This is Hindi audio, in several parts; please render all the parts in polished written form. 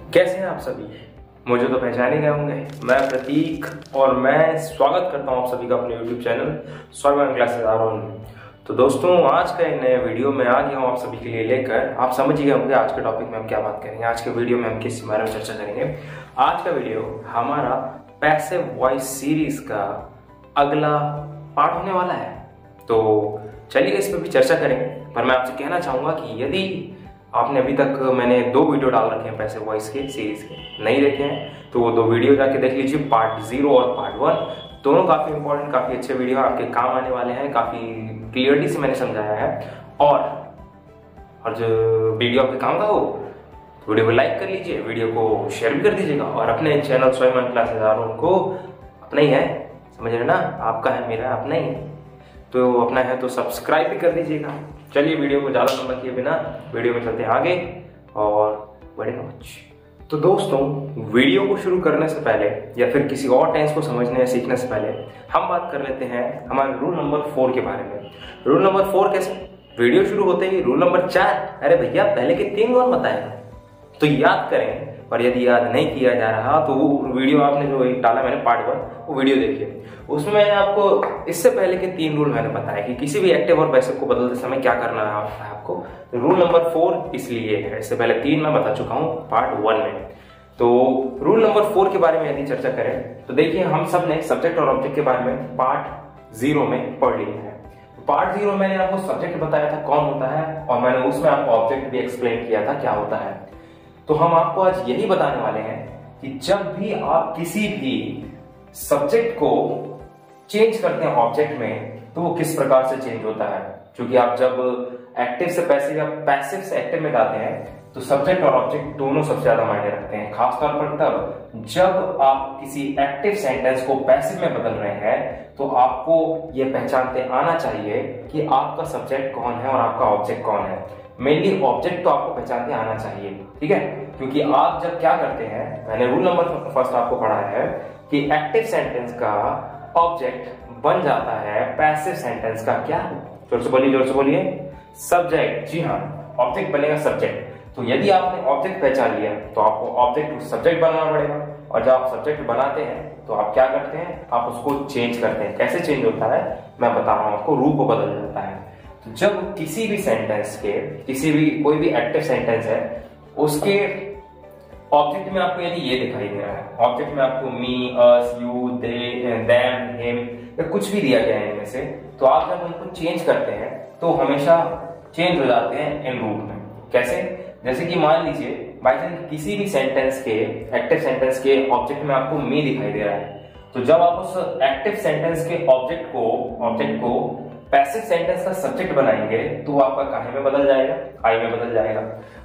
कैसे हैं आप सभी? मुझे तो पहचान ही गए होंगे। मैं प्रतीक और मैं स्वागत करता हूं आप सभी का अपने YouTube चैनल स्वाइमन क्लासेस आरोन। तो दोस्तों, आज का एक नया वीडियो मैं आ गया हूं आप सभी के लिए लेकर। आप समझ गए होंगे आज के टॉपिक में हम क्या बात करेंगे। आज के वीडियो में हम किस बारे में चर्चा करेंगे। आज का वीडियो हमारा पैसिव वॉइस सीरीज का अगला पार्ट होने वाला है। तो चलिए इस पर भी चर्चा करेंगे। पर मैं आपसे कहना चाहूंगा कि यदि आपने अभी तक मैंने 2 वीडियो डाल रखे हैं पैसिव वॉइस के सीरीज के, नहीं देखे हैं तो वो 2 वीडियो जाके देख लीजिए, पार्ट 0 और पार्ट 1। दोनों काफी इंपॉर्टेंट, काफी अच्छे वीडियो आपके काम आने वाले हैं। काफी क्लियरली से मैंने समझाया है। और जो वीडियो आपके काम का हो तो वीडियो को लाइक कर लीजिए, वीडियो को शेयर भी कर दीजिएगा और अपने चैनल स्वाइमन क्लासेस आरोन को अपना ही है, समझ रहे ना, आपका है, मेरा अपना ही है, तो अपना है तो सब्सक्राइब भी कर दीजिएगा। चलिए वीडियो को ज़्यादा लंबा किए बिना वीडियो में चलते हैं आगे और बड़े मच। तो दोस्तों, वीडियो को शुरू करने से पहले या फिर किसी और टेंस को समझने या सीखने से पहले हम बात कर लेते हैं हमारे रूल नंबर 4 के बारे में। रूल नंबर 4 कैसे? वीडियो शुरू होते ही रूल नंबर 4, अरे भैया पहले के 3 रूल बताए तो याद करें। और यदि याद नहीं किया जा रहा तो वो वीडियो आपने जो डाला मैंने पार्ट 1, वो वीडियो देखिए। उसमें मैंने आपको इससे पहले के 3 रूल मैंने बताया कि किसी भी एक्टिव और पैसिव को बदलते समय क्या करना है आपको। तो रूल नंबर 4 इसलिए है, इससे पहले 3 मैं बता चुका हूँ पार्ट 1 में। तो रूल नंबर 4 के बारे में यदि चर्चा करें तो देखिए, हम सब ने सब्जेक्ट और ऑब्जेक्ट के बारे में पार्ट 0 में पढ़ लिया है। पार्ट 0 मैंने आपको सब्जेक्ट बताया था कौन होता है और मैंने उसमें आपको ऑब्जेक्ट भी एक्सप्लेन किया था क्या होता है। तो हम आपको आज यही बताने वाले हैं कि जब भी आप किसी भी सब्जेक्ट को चेंज करते हैं ऑब्जेक्ट में तो वो किस प्रकार से चेंज होता है। क्योंकि आप जब एक्टिव से पैसिव या पैसिव से एक्टिव में जाते हैं तो सब्जेक्ट और ऑब्जेक्ट दोनों सबसे ज्यादा मायने रखते हैं। खासतौर पर तब जब आप किसी एक्टिव सेंटेंस को पैसिव में बदल रहे हैं तो आपको ये पहचानते आना चाहिए कि आपका सब्जेक्ट कौन है और आपका ऑब्जेक्ट कौन है। मेनली ऑब्जेक्ट तो आपको पहचानते आना चाहिए, ठीक है। क्योंकि आप जब क्या करते हैं, मैंने रूल नंबर 1 आपको पढ़ाया है कि एक्टिव सेंटेंस का ऑब्जेक्ट बन जाता है पैसिव सेंटेंस का क्या, जोर से बोलिए, सब्जेक्ट। जी हाँ, ऑब्जेक्ट बनेगा सब्जेक्ट। तो यदि आपने ऑब्जेक्ट पहचान लिया तो आपको ऑब्जेक्ट सब्जेक्ट बनाना पड़ेगा। और जब आप सब्जेक्ट बनाते हैं तो आप क्या करते हैं, आप उसको चेंज करते हैं। कैसे चेंज होता है मैं बता रहा हूं आपको, रूप बदल जाता है। तो जब किसी भी सेंटेंस के कोई भी एक्टिव सेंटेंस है उसके ऑब्जेक्ट में आपको यदि ये दिखाई दे रहा है, ऑब्जेक्ट में आपको मी, अस, यू, दे, देम, हिम या कुछ भी दिया गया है इनमें से, तो आप जब उनको चेंज करते हैं तो हमेशा चेंज हो जाते हैं इन रूप में। कैसे? जैसे कि मान लीजिए बाई चांस किसी भी सेंटेंस के एक्टिव सेंटेंस के ऑब्जेक्ट में आपको मी दिखाई दे रहा है, तो जब आप उस एक्टिव सेंटेंस के ऑब्जेक्ट को पैसिव सेंटेंस का सब्जेक्ट बनाएंगे तो आपका काहे में बदल जाएगा, आई में बदल जाएगा।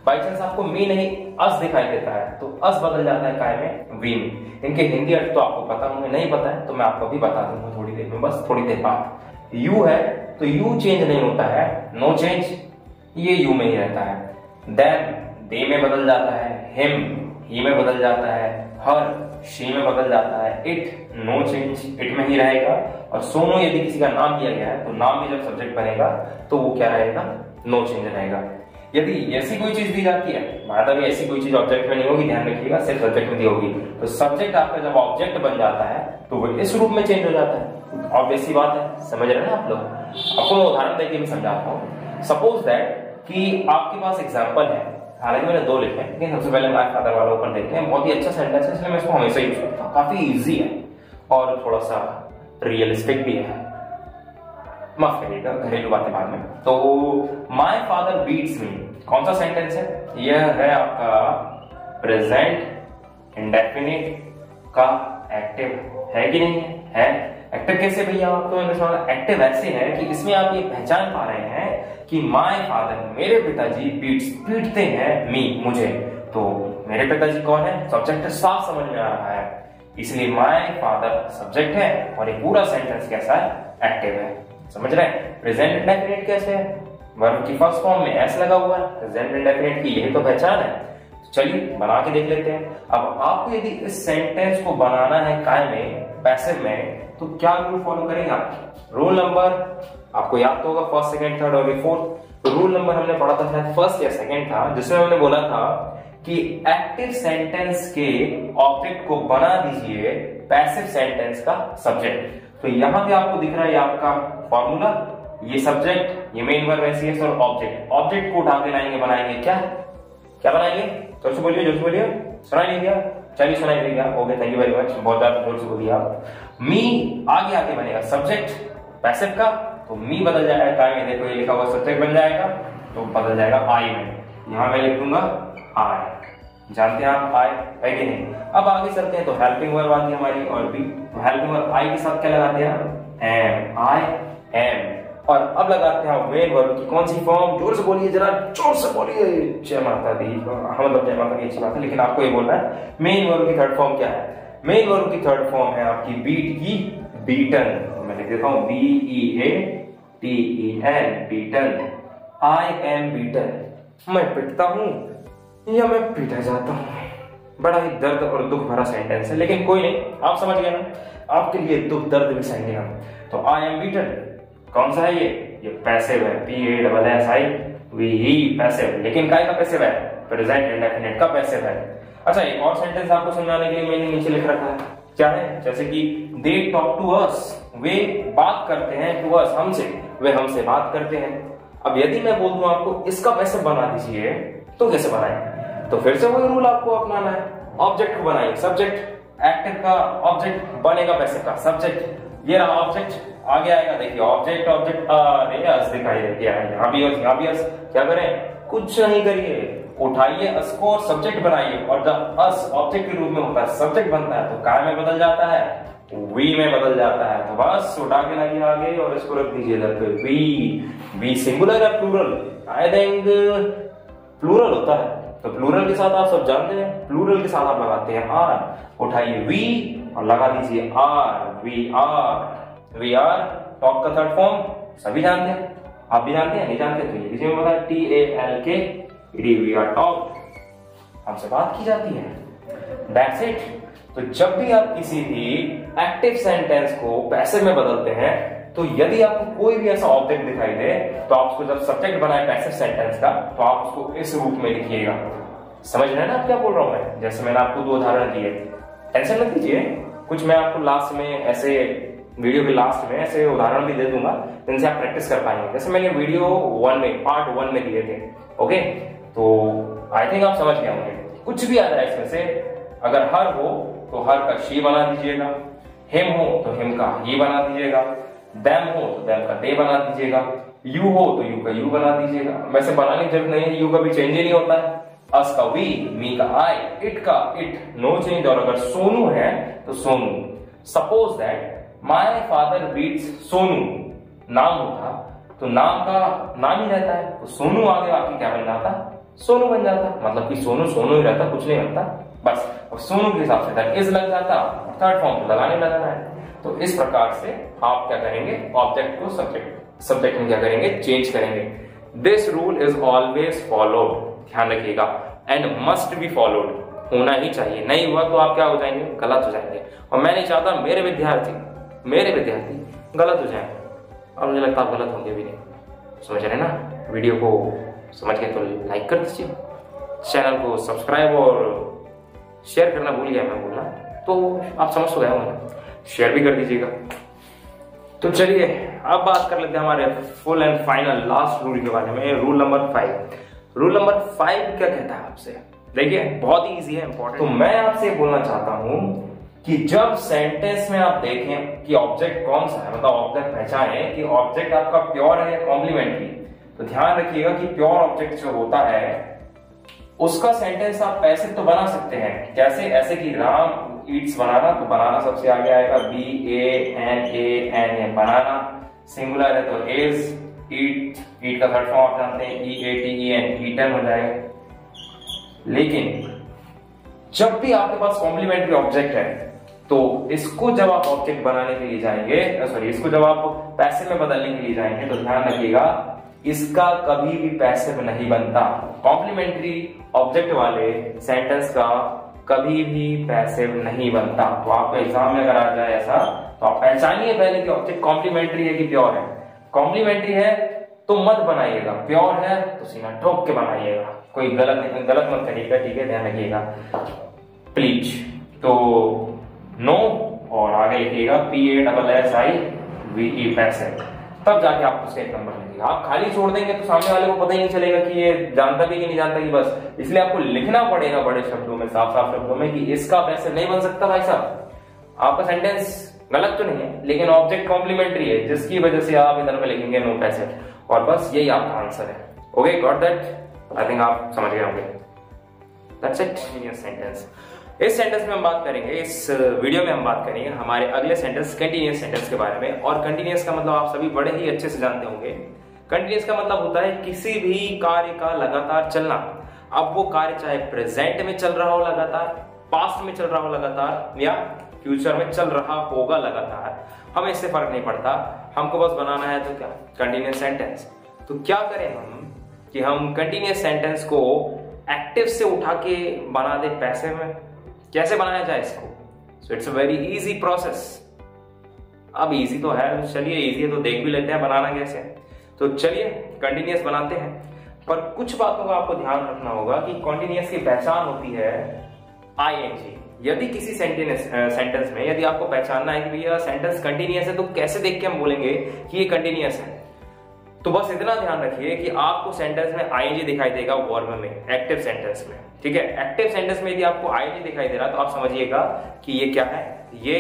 बाई चांस आपको मी नहीं अस दिखाई देता है तो अस बदल जाता है काहे में, वी में। इनके हिंदी अर्थ तो आपको पता होंगे, नहीं पता है तो मैं आपको भी बता दूंगा थोड़ी देर में, बस थोड़ी देर बाद। यू है तो यू चेंज नहीं होता है, नो चेंज, ये यू में ही रहता है। देम दे में बदल जाता है, हिम ही में बदल जाता है, हर शी में बदल जाता है, इट नो चेंज, इट में ही रहेगा। और सोनो यदि किसी का नाम दिया गया है तो नाम भी जब सब्जेक्ट बनेगा तो वो क्या रहेगा, नो चेंज रहेगा। यदि ऐसी कोई चीज दी जाती है, मतलब ऐसी कोई चीज ऑब्जेक्ट में नहीं होगी, ध्यान रखिएगा, सिर्फ सब्जेक्ट में दी होगी, तो सब्जेक्ट आपका जब ऑब्जेक्ट बन जाता है तो वो इस रूप में चेंज हो जाता है। ऑब्वियस सी बात है, समझ रहे हैं आप लोग। आपको मैं उदाहरण देके भी समझाता हूँ। सपोज दैट कि आपके पास एग्जाम्पल है, हालांकि मैंने 2 लिखे हैं, लेकिन सबसे पहले माय फादर वाला ऊपर देखते हैं। बहुत ही अच्छा सेंटेंस है, इसलिए मैं इसको हमेशा यूज करता हूँ। काफी इजी है और थोड़ा सा रियलिस्टिक भी है, माफ करिएगा, घरेलू बातें बाद में। तो माय फादर बीट्स मी, कौन सा सेंटेंस है? यह है आपका प्रेजेंट इंडेफिनिट का एक्टिव, है कि नहीं है? एक्टिव कैसे भैया? आपको मैंने समझा, एक्टिव ऐसे है कि इसमें आप ये पहचान पा रहे हैं कि माय फादर, मेरे पिताजी, पीटते हैं मी, मुझे। तो मेरे पिताजी कौन है? सब्जेक्ट साफ समझ में आ रहा है, इसलिए माय फादर सब्जेक्ट है और ये पूरा सेंटेंस कैसा है, एक्टिव है। समझ रहे हैं? प्रेजेंट इंडेफिनिट कैसे है? वर्ब की फर्स्ट फॉर्म में एस लगा हुआ है, प्रेजेंट इंडेफिनिट की यही तो पहचान है। तो चलिए बना के देख लेते हैं। अब आपको यदि इस सेंटेंस को बनाना है काय में, पैसिव में, तो क्या रूल फॉलो करेंगे आप? रूल नंबर आपको याद तो होगा, फर्स्ट, सेकंड, थर्ड और फोर्थ। रूल नंबर हमने पढ़ा था शायद फर्स्ट या सेकंड था, जिसमें हमने बोला था कि एक्टिव सेंटेंस के ऑब्जेक्ट को बना दीजिए पैसिव सेंटेंस का सब्जेक्ट। तो यहां पे आपको दिख रहा है आपका फॉर्मूला, ये सब्जेक्ट, ये मेन वर्ब एसीएस और ऑब्जेक्ट। ऑब्जेक्ट को उठा के लाएंगे, बनाएंगे क्या क्या बनाएंगे, जोर से बोलिए, जोर से बोलिए, सुनाई नहीं दिया? चलिए सुनाई दे गया, okay thank you very much, बहुत ज्यादा जोर से बोलिए आप। मी आगे आगे बनेगा सब्जेक्ट पैसिव का, तो मी बदल जाएगा काय में, देखो ये लिखा हुआ सब्जेक्ट बन जाएगा, तो बदल जाएगा आई में। यहां मैं लिख दूंगा आई, जानते हैं आप आई है कि नहीं। अब आगे चलते हैं, तो हेल्पिंग वर्ब आती है हमारी और बी, तो हेल्पिंग वर्ब आई के साथ क्या लगाते हैं, एम, आई एम। और अब लगाते हैं मेन वर्ब की कौन सी फॉर्म, जोर से बोलिए, जरा जोर से बोलिए, जय माता दी। हम मतलब जय माता की अच्छी बात है, लेकिन आपको ये बोलना है मेन वर्ब की थर्ड फॉर्म क्या है। मेन वर्ब की थर्ड फॉर्म है आपकी बीट की बीटन। तो मैं लिख देता हूं BEATEN, beaten. I am beaten, मैं पिटता हूं या मैं पीटा जाता हूं। बड़ा ही दर्द और दुख भरा सेंटेंस है, लेकिन कोई नहीं, आप समझ गए ना, आपके लिए दुख दर्द भी सहेंगे हम। तो आई एम बीटन कौन सा है, ये पैसिव है, PASSIV, पैसिव, लेकिन काय का पैसिव है, प्रेजेंट इंडेफिनिट का पैसिव है। अच्छा, एक और सेंटेंस आपको समझाने के लिए मैंने नीचे लिख रखा है, क्या है, जैसे कि दे टॉक टू अस, वे बात करते हैं, टू अस हमसे, वे हमसे बात करते हैं। अब यदि मैं बोल दूं आपको इसका पैसिव बना दीजिए, तो कैसे बनाएं, तो फिर से वही रूल आपको अपनाना है, ऑब्जेक्ट को बनाएंगे, सब्जेक्ट एक्टिव का ऑब्जेक्ट बनेगा पैसिव का सब्जेक्ट, ये रहा ऑब्जेक्ट, आगे आएगा देखिए ऑब्जेक्ट, ऑब्जेक्ट अरे अस दिखाई देती है, यहाँ भी अस, क्या करें, कुछ नहीं करिए, उठाइए अस को और सब्जेक्ट बनाइए, और जब अस ऑब्जेक्ट के रूप में होता है, सब्जेक्ट बनता है, तो काय में बदल जाता है, वी में बदल जाता है। तो बस उठा के लाइए आगे और इसको रख दीजिए इधर पे, वी सिंगुलर है प्लूरल, आई थिंक प्लूरल होता है, तो प्लूरल के साथ आप सब जानते हैं, प्लूरल के साथ आप लगाते हैं आर, उठाइए वी और लगा दीजिए आर, वी आर। टॉक का थर्ड फॉर्म सभी जानते हैं, आप भी जानते हैं, नहीं जानते तो ये किसी में पता है, TALK, वी आर टॉक, हमसे बात की जाती है, दैट्स इट। तो जब भी आप किसी भी एक्टिव सेंटेंस को पैसिव में बदलते हैं, तो यदि आपको कोई भी ऐसा ऑब्जेक्ट दिखाई दे, तो आप उसको जब सब्जेक्ट बनाए पैसिव सेंटेंस का, तो आप उसको इस रूप में लिखिएगा। समझ रहे हैं ना आप क्या बोल रहा हूं मैं, जैसे मैंने आपको 2 उदाहरण दिए, टेंशन मत लीजिए, कुछ मैं आपको लास्ट में ऐसे वीडियो के लास्ट में ऐसे उदाहरण भी दे दूंगा, जिनसे आप प्रैक्टिस कर पाएंगे, जैसे मैंने वीडियो 1 में पार्ट 1 में दिए थे। ओके, तो आई थिंक आप समझ गए होंगे। कुछ भी आ रहा है इसमें से, अगर हर हो तो हर का शी बना दीजिएगा, हिम हो तो हिम का ही बना दीजिएगा, देम हो तो देम का दे बना दीजिएगा, यू हो तो यू का यू बना दीजिएगा। वैसे बनाने की जरूरत नहीं है, यू का भी चेंज ही नहीं होता है, अस का वी, मी का आई, इट का इट, नो चेंज। और अगर सोनू है तो Sonu, suppose that my father beats Sonu, नाम होता तो नाम का नाम ही रहता है, तो सोनू आगे आके क्या बन जाता, सोनू बन जाता, मतलब कि सोनू सोनू ही रहता, कुछ नहीं बनता बस। और सोनू के हिसाब से दैट इज लग जाता, थर्ड फॉर्म को लगाने लगाना है। तो इस प्रकार से आप क्या करेंगे, ऑब्जेक्ट को सब्जेक्ट में क्या करेंगे, चेंज करेंगे। This rule is always followed, ध्यान रखिएगा, एंड मस्ट बी फॉलोड, होना ही चाहिए, नहीं हुआ तो आप क्या हो जाएंगे, गलत हो जाएंगे। और मैं नहीं चाहता मेरे विद्यार्थी गलत हो जाए, और मुझे लगता है आप गलत होंगे भी नहीं। समझ रहे ना, वीडियो को समझ गए तो लाइक कर दीजिए, चैनल को सब्सक्राइब और शेयर करना भूल गया मैं बोलना, तो आप समझ तो गए होंगे, शेयर भी कर दीजिएगा। तो चलिए अब बात कर लेते हैं हमारे full and final last rule के बारे में, रूल नंबर 5। रूल नंबर 5 क्या कहता है आपसे, देखिए बहुत ही इजी है, इंपॉर्टेंट। तो मैं आपसे बोलना चाहता हूं कि जब सेंटेंस में आप देखें कि ऑब्जेक्ट कौन सा है, मतलब ऑब्जेक्ट पहचाने कि ऑब्जेक्ट आपका प्योर है या कॉम्प्लीमेंट्री, तो ध्यान रखिएगा कि प्योर ऑब्जेक्ट जो होता है उसका सेंटेंस आप पैसिव तो बना सकते हैं। कैसे, ऐसे कि राम ईट्स बनाना, तो बनाना सबसे आगे आएगा, BANAN, बनाना। सिंगुलर है तो इज, ईट का थर्ड फॉर्म आप जानते हैं, EATEN, ईटन हो जाएगा। लेकिन जब भी आपके पास कॉम्प्लीमेंट्री ऑब्जेक्ट है, तो इसको जब आप ऑब्जेक्ट बनाने के लिए जाएंगे, इसको जब आप पैसिव में बदलने के लिए जाएंगे, तो ध्यान रखिएगा इसका कभी भी पैसिव नहीं बनता। कॉम्प्लीमेंट्री ऑब्जेक्ट वाले सेंटेंस का कभी भी पैसिव नहीं बनता। तो आपको एग्जाम में अगर आ जाए ऐसा, तो आप पहचानिए पहले कि ऑब्जेक्ट कॉम्प्लीमेंट्री है कि प्योर है। कॉम्प्लीमेंट्री है तो मत बनाइएगा। प्योर है तो सीना ठोक के बनाइएगा, कोई गलत मत करिएगा, ठीक है, ध्यान रखिएगा प्लीज। तो नो और आगे लिखिएगा PASSIVE पैसेट, तब जाके आप उसका एक नंबर लिखिएगा। आप खाली छोड़ देंगे तो सामने वाले को पता ही नहीं चलेगा कि ये जानता भी कि नहीं जानता कि बस। इसलिए आपको लिखना पड़ेगा बड़े शब्दों में, साफ साफ शब्दों में, कि इसका पैसेट नहीं बन सकता भाई साहब। आपका सेंटेंस गलत तो नहीं है, लेकिन ऑब्जेक्ट कॉम्प्लीमेंट्री है, जिसकी वजह से आप इधर पे लिखेंगे नो पैसेट, और बस यही आपका आंसर है। Okay, got that? I think आप समझ गए होंगे। That's it. कंटीन्यूअस सेंटेंस, इस सेंटेंस में हम बात करेंगे, इस वीडियो में हम बात करेंगे हमारे अगले सेंटेंस कंटीन्यूअस सेंटेंस के बारे में। और कंटीन्यूअस का मतलब आप सभी बड़े ही अच्छे से जानते होंगे। कंटीन्यूअस का मतलब होता है किसी भी कार्य का लगातार चलना। अब वो कार्य चाहे प्रेजेंट में चल रहा हो लगातार, पास्ट में चल रहा हो लगातार, या फ्यूचर में चल रहा होगा लगातार, हमें इससे फर्क नहीं पड़ता। हमको बस बनाना है तो क्या, कंटीन्यूअस सेंटेंस। तो क्या करें हम कि हम कंटीन्यूअस सेंटेंस को एक्टिव से उठा के बना दे पैसिव में। कैसे बनाया जाए इसको? So it's a very easy process. अब इजी तो है, तो चलिए इजी है तो देख भी लेते हैं बनाना कैसे। तो चलिए कंटीन्यूअस बनाते हैं, पर कुछ बातों का आपको ध्यान रखना होगा कि कंटीन्यूअस की पहचान होती है आईएनजी। यदि किसी सेंटेंस में यदि आपको पहचानना है कि भैया सेंटेंस कंटीन्यूअस है, तो कैसे देख के हम बोलेंगे कि ये कंटीन्यूअस है? तो बस इतना ध्यान रखिए कि आपको सेंटेंस में आईएनजी दिखाई देगा वर्ब में, एक्टिव सेंटेंस में, ठीक है। एक्टिव सेंटेंस में यदि आपको आईएनजी दिखाई दे रहा तो आप समझिएगा कि ये क्या है, ये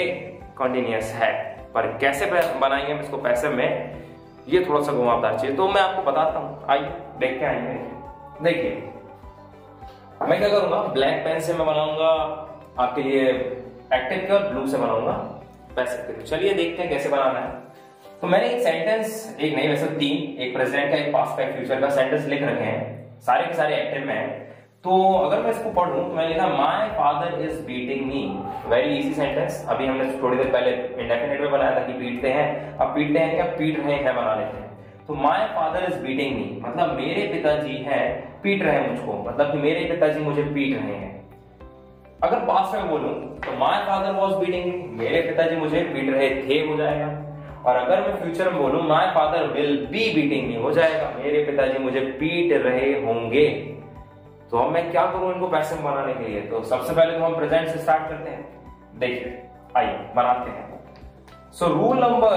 कंटीन्यूअस है। पर कैसे बनाएंगे हम इसको पैसिव में, ये थोड़ा सा घुमावदार चाहिए, तो मैं आपको बताता हूँ। आइए देख के आएंगे। देखिए मैं क्या करूंगा, ब्लैक पेन से मैं बनाऊंगा आपके लिए एक्टिव के, और ब्लू से बनाऊंगा पैसिव के। तो चलिए देखते हैं कैसे बनाना है। तो मैंने एक सेंटेंस, एक नहीं वैसे तीन, एक प्रेजेंट का, एक पास्ट का, एक फ्यूचर का सेंटेंस लिख रखे हैं, सारे के सारे एक्टिव में हैं। तो अगर मैं इसको पढ़ूं तो मैं लिखा my father is beating me. Very easy sentence. अभी हमने थोड़ी देर पहले इंडेफिनिट में बनाया था कि पीटते हैं, अब पीटते हैं क्या, पीट रहे हैं बना लेते हैं। तो माय फादर इज बीटिंग मी मतलब मेरे पिताजी हैं पीट रहे हैं मुझको, मतलब कि मेरे पिताजी मुझे पीट रहे हैं। अगर पास्ट में बोलूं तो माय फादर वाज बीटिंग मी, मेरे पिताजी मुझे पीट रहे थे, हो जाएगा। और अगर मैं फ्यूचर में बोलूं my father will be beating मी, हो जाएगा, मेरे पिताजी मुझे पीट रहे होंगे। तो अब मैं क्या करूं इनको पैसिव बनाने के लिए? तो सबसे पहले तो हम प्रेजेंट से स्टार्ट करते हैं। देखिए आइए बनाते हैं। सो रूल नंबर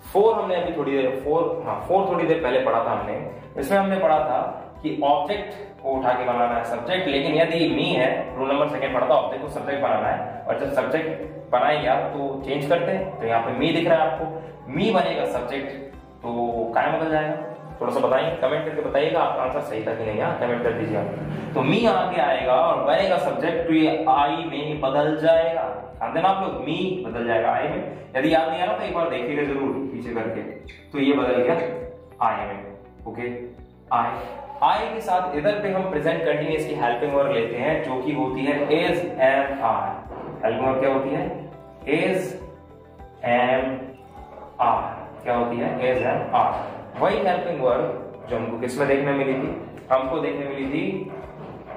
4 हमने अभी थोड़ी देर 4 थोड़ी देर पहले पढ़ा था हमने। इसमें हमने पढ़ा था कि ऑब्जेक्ट को उठा के बनाना है सब्जेक्ट, लेकिन यदि मी है, रूल नंबर 2 पढ़ा था, ऑब्जेक्ट को सब्जेक्ट बनाना है। और जब सब्जेक्ट बनाएंगे आप तो चेंज करते हैं, तो यहाँ पे मी दिख रहा है आपको, मी बनेगा सब्जेक्ट, तो क्या बदल जाएगा? थोड़ा सा बताइए, कमेंट करके बताइएगा आपका आंसर सही था कि नहीं, कमेंट कर दीजिए आप। तो मी आगे आएगा और बनेगा सब्जेक्ट, तो ये आई में बदल जाएगा। ध्यान देना आप लोग, मी बदल जाएगा आई में। यदि याद नहीं आ रहा तो एक बार देखिएगा जरूर पीछे करके। तो ये बदल गया आई में। ओके, आई के साथ इधर पे हम प्रेजेंट कंटिन्यूअस की हेल्पिंग वर्ब लेते हैं, जो कि होती है is am are. Helping verb क्या होती है? Is am are. क्या होती है? Is am are. वही हेल्पिंग वर्ब जो हमको किसमें देखने मिली थी? हमको देखने मिली थी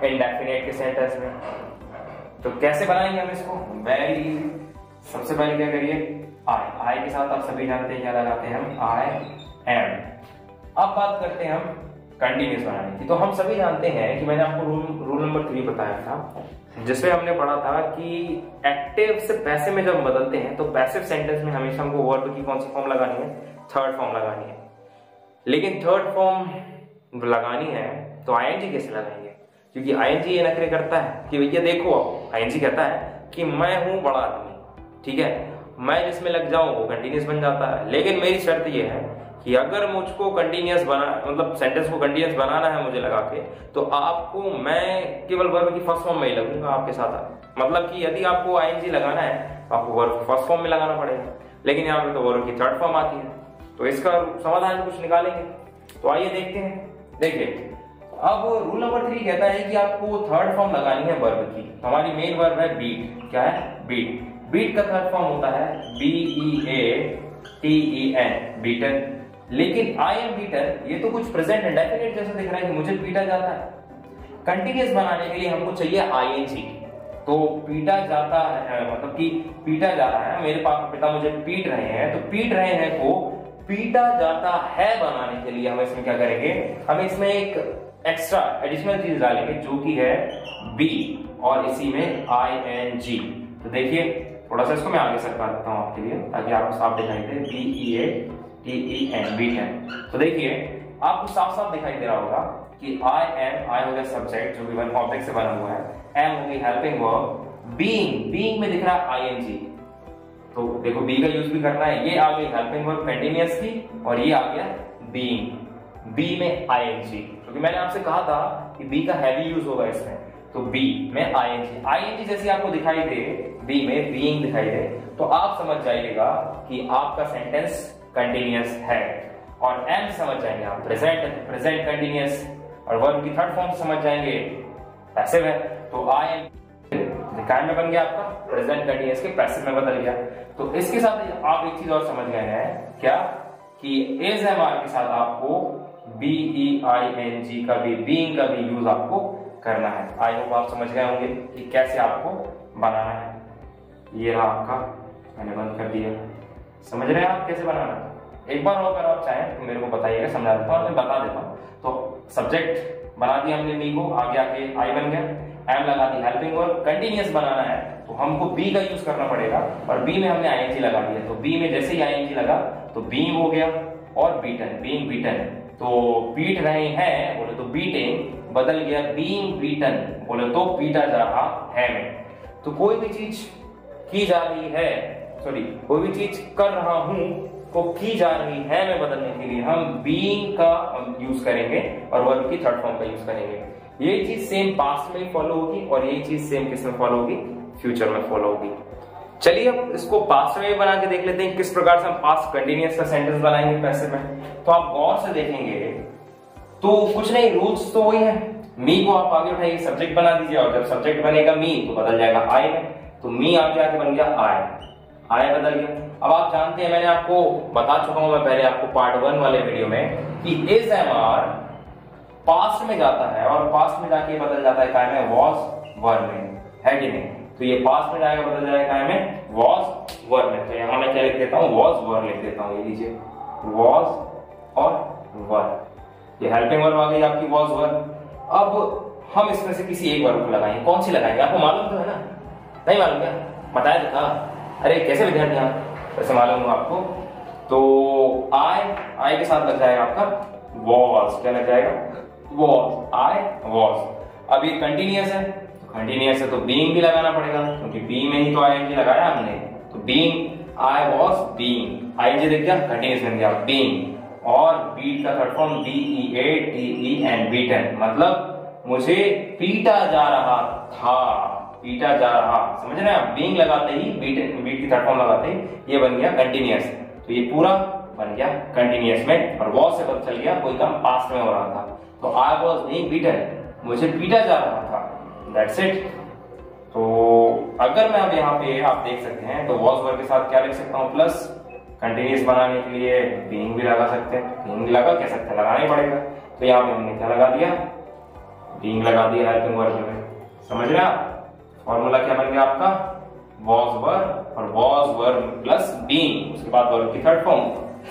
इंडेफिनिट के सेंटेंस में। तो कैसे बनाएंगे हम इसको? Very easy. सबसे पहले क्या करिए, आई के साथ आप सभी जानते हैं क्या लगाते हैं हम? I am. अब बात करते हैं हम कंटिन्यूअस बनाने की। तो हम सभी जानते हैं कि मैंने आपको रूल नंबर 3 बताया था, जिसमें हमने पढ़ा था कि एक्टिव से पैसिव में जब बदलते हैं तो पैसिव सेंटेंस में हमेशा हमको वर्ब की कौन सी फॉर्म लगानी है? थर्ड फॉर्म लगानी है। लेकिन थर्ड फॉर्म लगानी है तो आईएनजी कैसे लगाएंगे? क्योंकि आईएनजी ये नखरे करता है कि भैया देखो, आईएनजी कहता है कि मैं हूं बड़ा आदमी, ठीक है, मैं जिसमें लग जाऊं वो कंटिन्यूअस बन जाता है। लेकिन मेरी शर्त ये है कि अगर मुझको कंटिन्यूअस मतलब सेंटेंस को कंटिन्यूअस बनाना है मुझे लगा के, तो आपको मैं केवल वर्ब की फर्स्ट फॉर्म में ही लगूंगा आपके साथ। मतलब कि यदि आपको आईएनजी लगाना है तो आपको वर्ब फर्स्ट फॉर्म में लगाना पड़ेगा, लेकिन यहाँ पे तो वर्ब की थर्ड फॉर्म आती है। तो इसका समाधान कुछ निकालेंगे। तो आइए देखते हैं। देखिए अब रूल नंबर 3 कहता है कि आपको थर्ड फॉर्म लगानी है वर्ब की। हमारी मेन वर्ब है बीट। क्या है? बीट। बीट का थर्ड फॉर्म होता है BEATEN, बीटन। लेकिन आई एम बीटन, ये तो कुछ प्रेजेंट इंडेफिनिट जैसा दिख रहा है कि मुझे पीटा जाता है। कंटिन्यूअस बनाने के लिए हमको चाहिए आईएनजी। तो पीटा जाता है मतलब कि पीटा जा रहा है, मेरे पिता मुझे पीट रहे हैं, तो पीट रहे हैं को पीटा जाता है बनाने के लिए हम इसमें क्या करेंगे, हम इसमें एक एक्स्ट्रा एडिशनल चीज डालेंगे जो कि है बी और इसी में ING। तो देखिए थोड़ा सा इसको मैं आगे सरका देता हूं आपके लिए ताकि आपको साफ दिखाई दे, BEATEN बीटेन। तो देखिए आपको साफ साफ दिखाई दे रहा होगा कि आई हो गया सब्जेक्ट जो कि वन ऑब्जेक्ट से बना हुआ है, एम हो गई हेल्पिंग वर्ब, बीइंग में दिख रहा है ING। तो देखो बी का यूज भी करना है, ये आ गई हेल्पिंग वर्ब कंटीन्यूअस की और ये आ गया बीइंग, बी में ING, क्योंकि मैंने आपसे कहा था कि बी का हैवी यूज होगा इसमें। तो बी में ING जैसे आपको दिखाई दे, बी में बीइंग दिखाई दे, तो आप समझ जाइएगा कि आपका सेंटेंस कंटीन्यूअस है। और एम समझ जाएंगे आप प्रेजेंट कंटीन्यूअस, और वर्ब की थर्ड फॉर्म समझ जाएंगे पैसिव है। तो ING कान में बन गया आपका प्रेजेंट कंटीन्यूअस के पैसिव में बदल गया। तो इसके साथ आप एक चीज और समझ गए हैं क्या, कि इज MR के साथ आपको BEING का भी, बीइंग का भी यूज आपको करना है। आई होप आप समझ गए होंगे कि कैसे आपको बनाना है। ये रहा आपका, मैंने बंद कर दिया। समझ रहे हैं आप कैसे बनाना है? एक बार और अगर आप चाहें तो मेरे को बताइएगा, समझा देता हूँ, मैं बता देता हूँ। तो सब्जेक्ट बना दिया हमने मी को, आगे आके आई बन गया, एम लगा दी हेल्पिंग वर्ब, कंटीन्यूअस बनाना है तो हमको बी का यूज करना पड़ेगा, और बी में हमने ING लगा दिया। तो बी में जैसे ही ING लगा तो बीइंग हो गया, और बीटन, बीइंग बीटन, तो पीट रहे हैं बोले तो बीटिंग बदल गया बीइंग बीटन, बोले तो पीटा जा रहा है में। तो कोई भी चीज की जा रही है, सॉरी कोई भी चीज कर रहा हूं को की जा रही है में बदलने के लिए हम बीइंग का यूज करेंगे और वर्ब की थर्ड फॉर्म का यूज करेंगे। ये चीज सेम पास्ट में फॉलो होगी और ये चीज सेम किस में फॉलो होगी, फ्यूचर में फॉलो होगी। चलिए अब इसको पास्ट में बना के देख लेते हैं किस प्रकार से हम पास्ट कंटीन्यूअस का सेंटेंस बनाएंगे पैसिव में। तो आप गौर से देखेंगे तो कुछ नहीं, रूल्स तो वही है। मी को आप आगे उठाइए, सब्जेक्ट बना दीजिए, और जब सब्जेक्ट बनेगा मी तो बदल जाएगा आई में। तो मी आगे आके बन गया आई बदल गया। अब आप जानते हैं, मैंने आपको बता चुका हूं मैं पहले आपको पार्ट 1 वाले वीडियो में, कि इज MR पास्ट में जाता है और पास्ट में जाके बदल जाता है काय में, वॉज वर में, है कि नहीं? तो ये पास्ट में जाएगा बदल जाएगा काय में, वॉज वर में। तो यहां मैं क्या लिख देता हूं, वॉज वर लिख देता हूं। ये लीजिए वॉज और वर, ये हेल्पिंग वर्ब आ गई आपकी वॉज वर। अब हम इसमें से किसी एक वर्ब को लगाएंगे, कौन सी लगाएंगे आपको मालूम तो है ना? नहीं मालूम क्या? बताया तो था। अरे कैसे विद्यार्थी आप, वैसे मालूम हो आपको। तो आई के साथ लग जाएगा आपका वॉज, क्या लग जाएगा, वॉज, आई वॉज। अब ये कंटीन्यूअस है तो बीइंग भी लगाना पड़ेगा, क्योंकि बी में ही तो ING लगाया हमने। तो being, I was being, ING देख गया, कंटीन्यूअस बन गया बीइंग, और बीट का थर्ड फॉर्म BEATEN बीटन, मतलब मुझे पीटा जा रहा था, पीटा जा रहा, समझ रहे हैं आप? बीइंग लगाते ही बीट की थर्ड फॉर्म लगाते ही ये बन गया कंटीन्यूअस। तो ये पूरा बन गया कंटीन्यूअस में, और वॉज से पता चल गया कोई काम पास्ट में हो रहा था। तो आई वॉज बीइंग बीटन, मुझे पीटा जा रहा था, दैट्स इट। तो अगर मैं अब यहाँ पे आप देख सकते हैं तो वॉज वर्ब के साथ क्या लिख सकता हूँ, प्लस कंटीन्यूअस बनाने के लिए बीइंग भी लगा सकते हैं, बीइंग लगा कह सकते हैं, लगाना ही पड़ेगा। तो यहाँ पे हमने क्या लगा दिया, बीइंग लगा दिया हेल्पिंग वर्ब में। समझ रहे हैं आप? फॉर्मूला क्या बन गया आपका, वॉज वर्ब और वॉज वर्ब प्लस बीइंग, उसके बाद वर्ब की थर्ड फॉर्म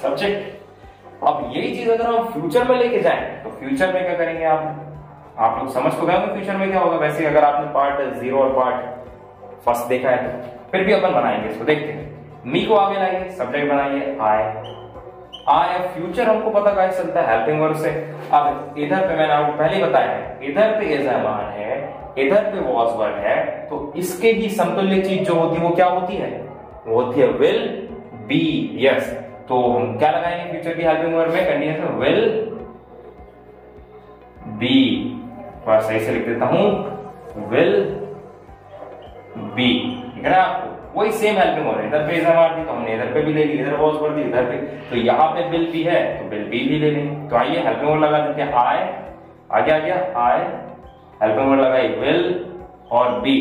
सब्जेक्ट। अब यही चीज अगर हम फ्यूचर में लेके जाएं तो फ्यूचर में क्या करेंगे आप लोग समझ तो गए होंगे फ्यूचर में क्या होगा। वैसे अगर आपने पार्ट 0 और पार्ट फर्स्ट देखा है तो फिर भी अपन बनाएंगे इसको, देखते हैं। मी को आगे लाइए, सब्जेक्ट बनाइए आई। फ्यूचर हमको पता कैसे चलता है, हेल्पिंग वर्ब से। अब इधर पे मैंने आपको पहले बताया है, इधर पे इज MR है, इधर पे वॉज वर्ब है, तो इसके ही समतुल्य चीज जो होती है वो क्या होती है, वो होती है विल बी। यस, तो हम क्या लगाएंगे फ्यूचर की हेल्पिंग वर्ब में, कंडीशन विल बी। थोड़ा सही से लिख देता हूं, विल बी, ठीक है ना आपको? वही सेम हेल्पिंग वर्ब, इधर पे इज MR थी तो हमने इधर पे भी ले ली, इधर वॉज वर्ब थी इधर पे, तो यहाँ पे विल बी है तो विल बी भी ले लें। तो आइए हेल्पिंग वर्ब लगा देते हैं, आई आगे आ गया, आई हेल्पिंग वर्ब लगाई विल और बी,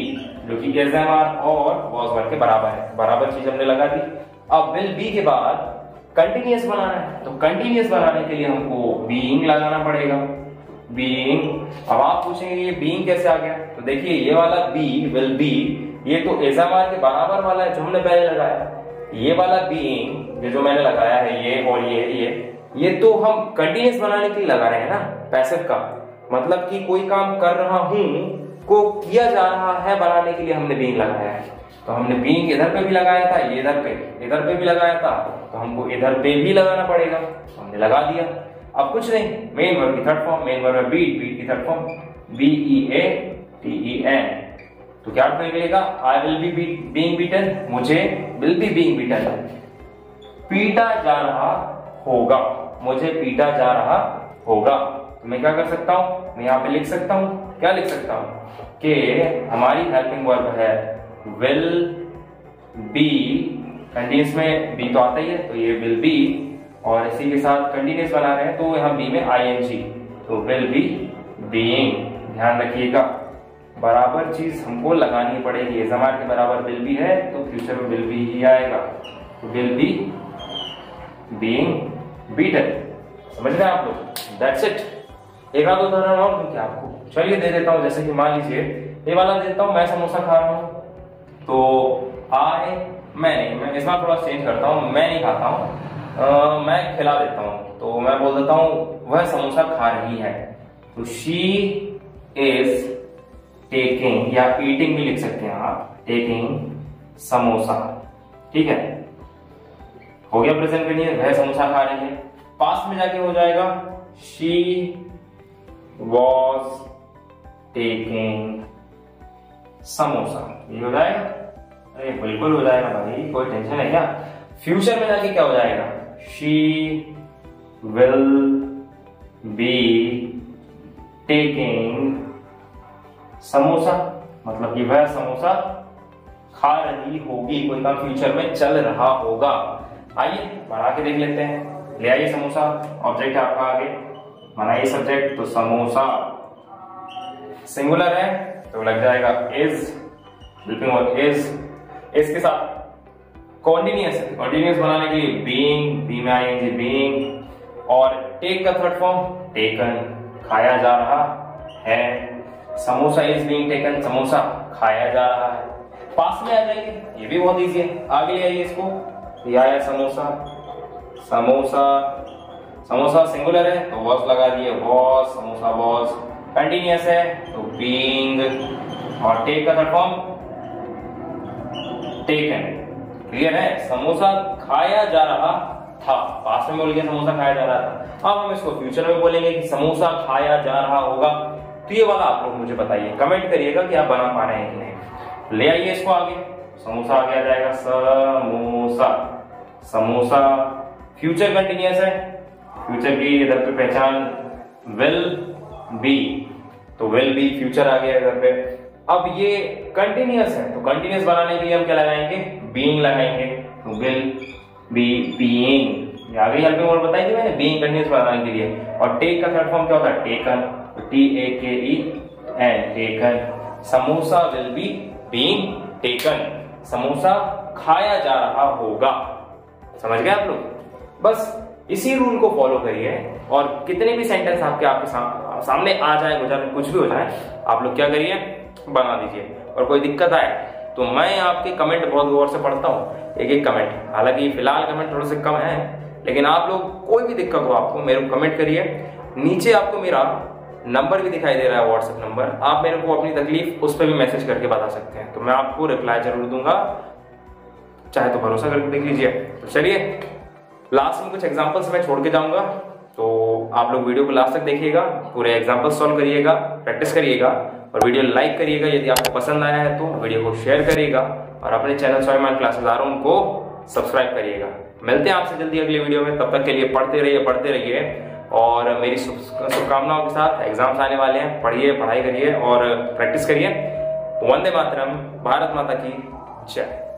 जो कि इज MR और वॉज वर्ब के बराबर है, बराबर चीज हमने लगा दी। अब विल बी के बाद कंटीन्यूअस बनाना है, तो कंटीन्यूअस बनाने के लिए हमको बीइंग लगाना पड़ेगा, बीइंग। अब आप पूछेंगे ये बीइंग कैसे आ गया, तो देखिए ये वाला बी विल बी, ये तो इज MR के बराबर वाला है जो हमने पहले लगाया, ये वाला बीइंग जो मैंने लगाया है ये और ये तो हम कंटिन्यूस बनाने के लिए लगा रहे हैं ना, पैसिव का मतलब कि कोई काम कर रहा हूं को किया जा रहा है बनाने के लिए हमने बीइंग लगाया है। तो हमने बीइंग इधर पे भी लगाया था, ये इधर पे भी लगाया था, तो हमको इधर पे भी लगाना पड़ेगा, तो हमने लगा दिया। अब कुछ नहीं, मेन वर्ब की थर्ड फॉर्म, मेन वर्ब है बीट की थर्ड फॉर्म BEATEN। तो क्या निकलेगा, I will be being beaten, मुझे विल बी बीइंग बीटन, पीटा जा रहा होगा, मुझे पीटा जा रहा होगा। तो मैं क्या कर सकता हूं, मैं यहाँ पे लिख सकता हूं, क्या लिख सकता हूं कि हमारी हेल्पिंग वर्ब है विल बी, कंटिन्यूस में बी तो आता ही है, तो ये विल बी और इसी के साथ कंटिन्यूस बना रहे हैं तो यहाँ बी में ING, तो विल बी बीइंग। ध्यान रखिएगा बराबर चीज हमको लगानी पड़ेगी, ज़मार के बराबर विल बी है तो फ्यूचर में विल बी ही आएगा, विल बी बीइंग बीटन। समझ रहे हैं आप लोग, दैट्स इट। एक आध उदाहरण और दूं क्या आपको, चलिए दे देता हूं। जैसे कि मान लीजिए ये वाला देता हूं, मैं समोसा खा रहा हूं, तो मैं इस बार थोड़ा चेंज करता हूं, मैं नहीं खाता हूं, मैं खिला देता हूं, तो मैं बोल देता हूं वह समोसा खा रही है, तो शी इज टेकिंग, या ईटिंग भी लिख सकते हैं आप, टेकिंग समोसा। ठीक है, हो गया प्रेजेंट कंटिन्यूअस, वह समोसा खा रही है। पास्ट में जाके हो जाएगा शी वॉज टेकिंग समोसा, ये हो जाएगा। अरे बिल्कुल हो जाएगा भाई, कोई टेंशन है क्या। फ्यूचर में जाके क्या हो जाएगा, she will be taking samosa, मतलब कि वह समोसा खा रही होगी, कोई काम फ्यूचर में चल रहा होगा। आइए बढ़ा के देख लेते हैं, ले आइए समोसा, ऑब्जेक्ट है आपका आगे, बनाइए सब्जेक्ट, तो समोसा सिंगुलर है तो लग जाएगा इज, हेल्पिंग वर्ब इज, इसके साथ कॉन्टिन्यूअस है, कॉन्टिन्यूअस बनाने के लिए बीइंग, बी में आएंगे बीइंग, और टेक का थर्ड फॉर्म टेकन, खाया जा रहा है, samosa is being taken, samosa खाया जा रहा है। पास में आ जाएंगे, ये भी बहुत इजी है, आगे ले आइए इसको, ये आया समोसा, समोसा, समोसा सिंगुलर है तो वॉज लगा दिए, वॉज, समोसा वॉज, कंटिन्यूअस है तो बीइंग, और टेक का थर्ड फॉर्म टेकन। क्लियर है, समोसा खाया जा रहा था, पास्ट में बोल के समोसा खाया जा रहा था। अब हम इसको फ्यूचर में बोलेंगे कि समोसा खाया जा रहा होगा, तो ये वाला आप लोग मुझे बताइए, कमेंट करिएगा कि आप बना पा रहे हैं कि नहीं। ले आइए इसको आगे, समोसा आगे आ जाएगा समोसा, समोसा फ्यूचर कंटिन्यूअस है, फ्यूचर की इधर पे पहचान विल बी, तो विल बी फ्यूचर आ गया इधर पे। अब ये कंटिन्यूअस है तो कंटिन्यूअस बनाने के लिए हम क्या लगाएंगे, बीइंग लगाएंगे, तो विल बी बीइंग, आगे हेल्पिंग वर्ब बताई थी मैंने, बीइंग कंटिन्यूअस बनाने के लिए। और टेक का थर्ड फॉर्म क्या होता है, टेकन, तो TAKEN, taken, samosa will be being taken, samosa खाया जा रहा होगा। समझ गए आप लोग, बस इसी रूल को फॉलो करिए, और कितने भी सेंटेंस आपके सामने आ जाए, गुजर कुछ भी हो जाए, आप लोग क्या करिए, बना दीजिए। और कोई दिक्कत आए तो मैं आपके कमेंट बहुत गौर से पढ़ता हूँ, एक एक कमेंट, हालांकि फिलहाल कमेंट थोड़े से कम है, लेकिन आप लोग कोई भी दिक्कत हो आपको मेरे को कमेंट करिए। नीचे आपको मेरा नंबर भी दिखाई दे रहा है, व्हाट्सएप नंबर, आप मेरे को अपनी तकलीफ उस पर भी मैसेज करके बता सकते हैं, तो मैं आपको रिप्लाई जरूर दूंगा, चाहे तो भरोसा करके देख लीजिए। तो चलिए लास्ट में कुछ एग्जांपल्स मैं छोड़ के जाऊंगा, तो आप लोग वीडियो को लास्ट तक देखिएगा, पूरे एग्जांपल्स सॉल्व करिएगा, प्रैक्टिस करिएगा, और वीडियो लाइक करिएगा यदि आपको पसंद आया है तो, वीडियो को शेयर करिएगा, और अपने चैनल स्वाभिमान क्लासेस आरोन को सब्सक्राइब करिएगा। मिलते हैं आपसे जल्दी अगले वीडियो में, तब तक के लिए पढ़ते रहिए, और मेरी शुभकामनाओं के साथ एग्जाम्स आने वाले हैं, पढ़िए, पढ़ाई करिए और प्रैक्टिस करिए। वंदे मातरम, भारत माता की जय।